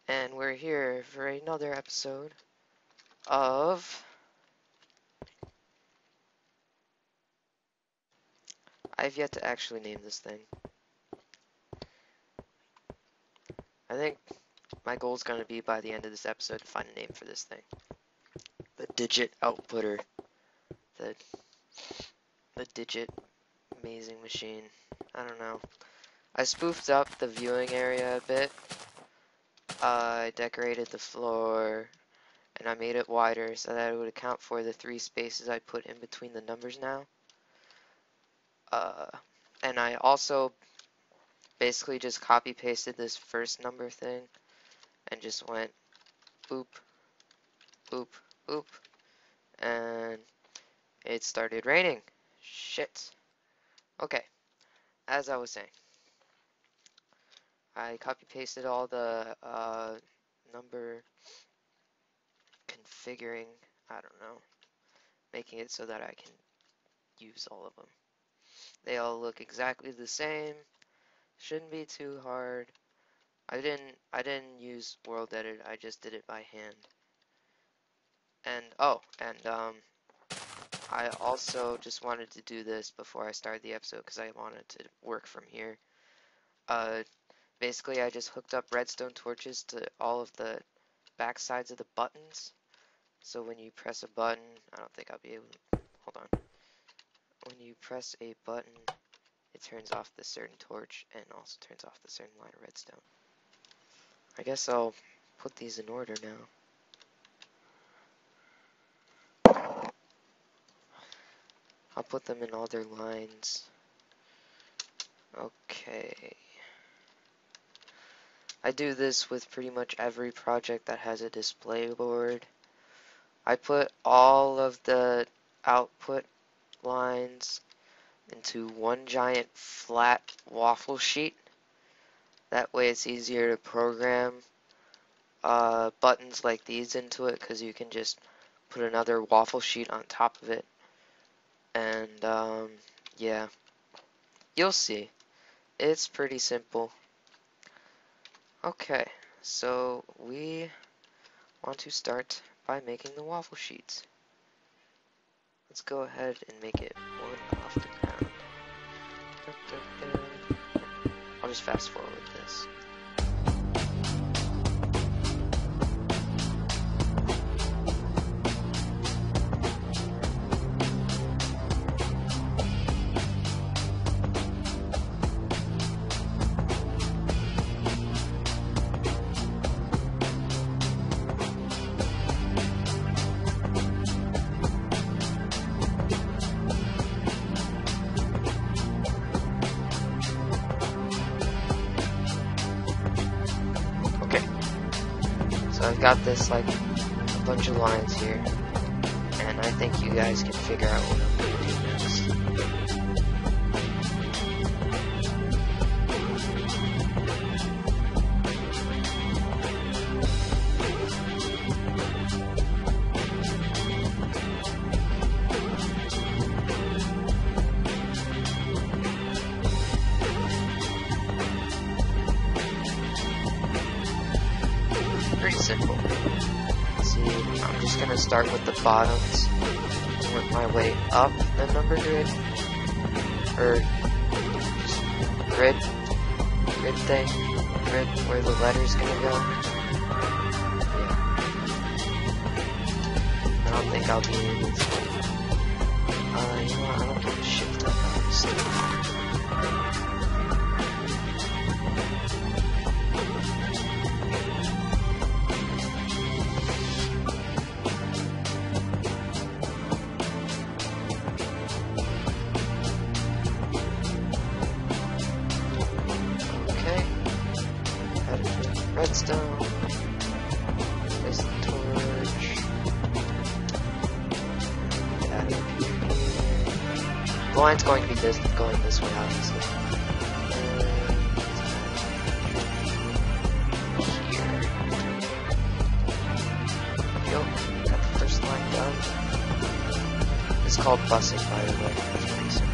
And we're here for another episode of... I've yet to actually name this thing. I think my goal is going to be by the end of this episode to find a name for this thing. The digit outputter. The digit amazing machine. I don't know. I spoofed up the viewing area a bit. I decorated the floor and I made it wider so that it would account for the 3 spaces I put in between the numbers now. And I also basically just copy pasted this first number thing and just went boop, boop, boop, and it started raining. Shit. Okay, as I was saying, I copy pasted all the number configuring, I don't know, making it so that I can use all of them. They all look exactly the same. Shouldn't be too hard. I didn't use World Edit. I just did it by hand. And I also just wanted to do this before I started the episode because I wanted to work from here. Basically I just hooked up redstone torches to all of the back sides of the buttons. So when you press a button, I don't think I'll be able to, hold on. When you press a button, it turns off the certain torch and also turns off the certain line of redstone. I guess I'll put these in order now. I'll put them in all their lines. Okay. I do this with pretty much every project that has a display board. I put all of the output lines into one giant flat waffle sheet. That way it's easier to program buttons like these into it because you can just put another waffle sheet on top of it. And yeah, you'll see. It's pretty simple. Okay, so we want to start by making the waffle sheets. Let's go ahead and make it one off the ground. I'll just fast forward this. I've got this like a bunch of lines here, and I think you guys can figure out what I'm going to do next. Pretty simple. See, I'm just gonna start with the bottoms and work my way up the number grid, or just grid thing, grid where the letter's gonna go. Yeah. I don't think I'll be able to. You know what? I don't give a shit that redstone, place the torch, that up here. The line's going to be going this way, obviously. Here. Yo, got the first line done. It's called bussing, by the way. That's pretty simple.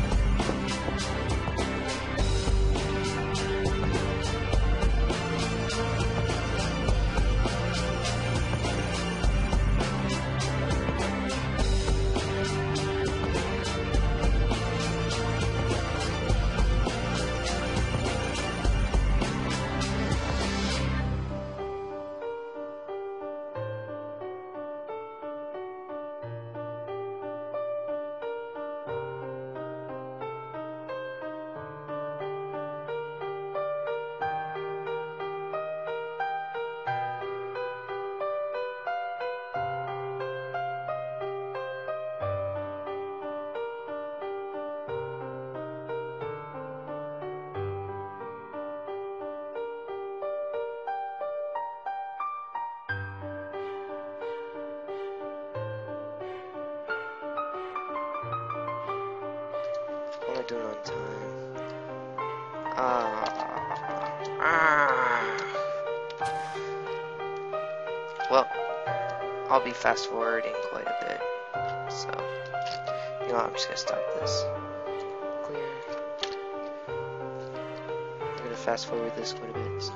do it on time. Ah. Well, I'll be fast forwarding quite a bit. So, you know what, I'm just gonna stop this. Clear. I'm gonna fast forward this quite a bit, so.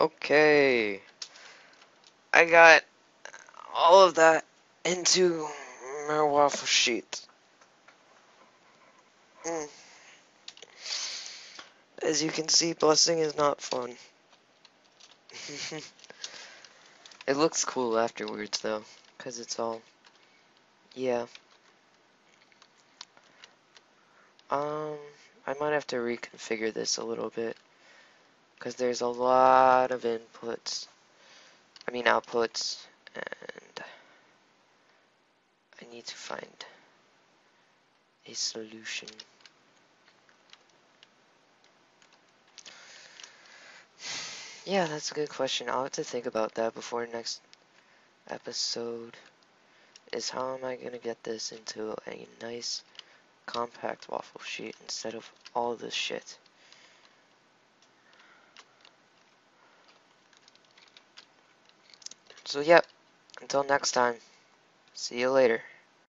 Okay. I got all of that into my waffle sheet. Mm. As you can see, blessing is not fun. It looks cool afterwards, though, because it's all... Yeah. I might have to reconfigure this a little bit, because there's a lot of outputs, and I need to find a solution. Yeah, that's a good question. I'll have to think about that before next episode, is how am I gonna get this into a nice compact waffle sheet instead of all this shit. So yep, until next time, see you later.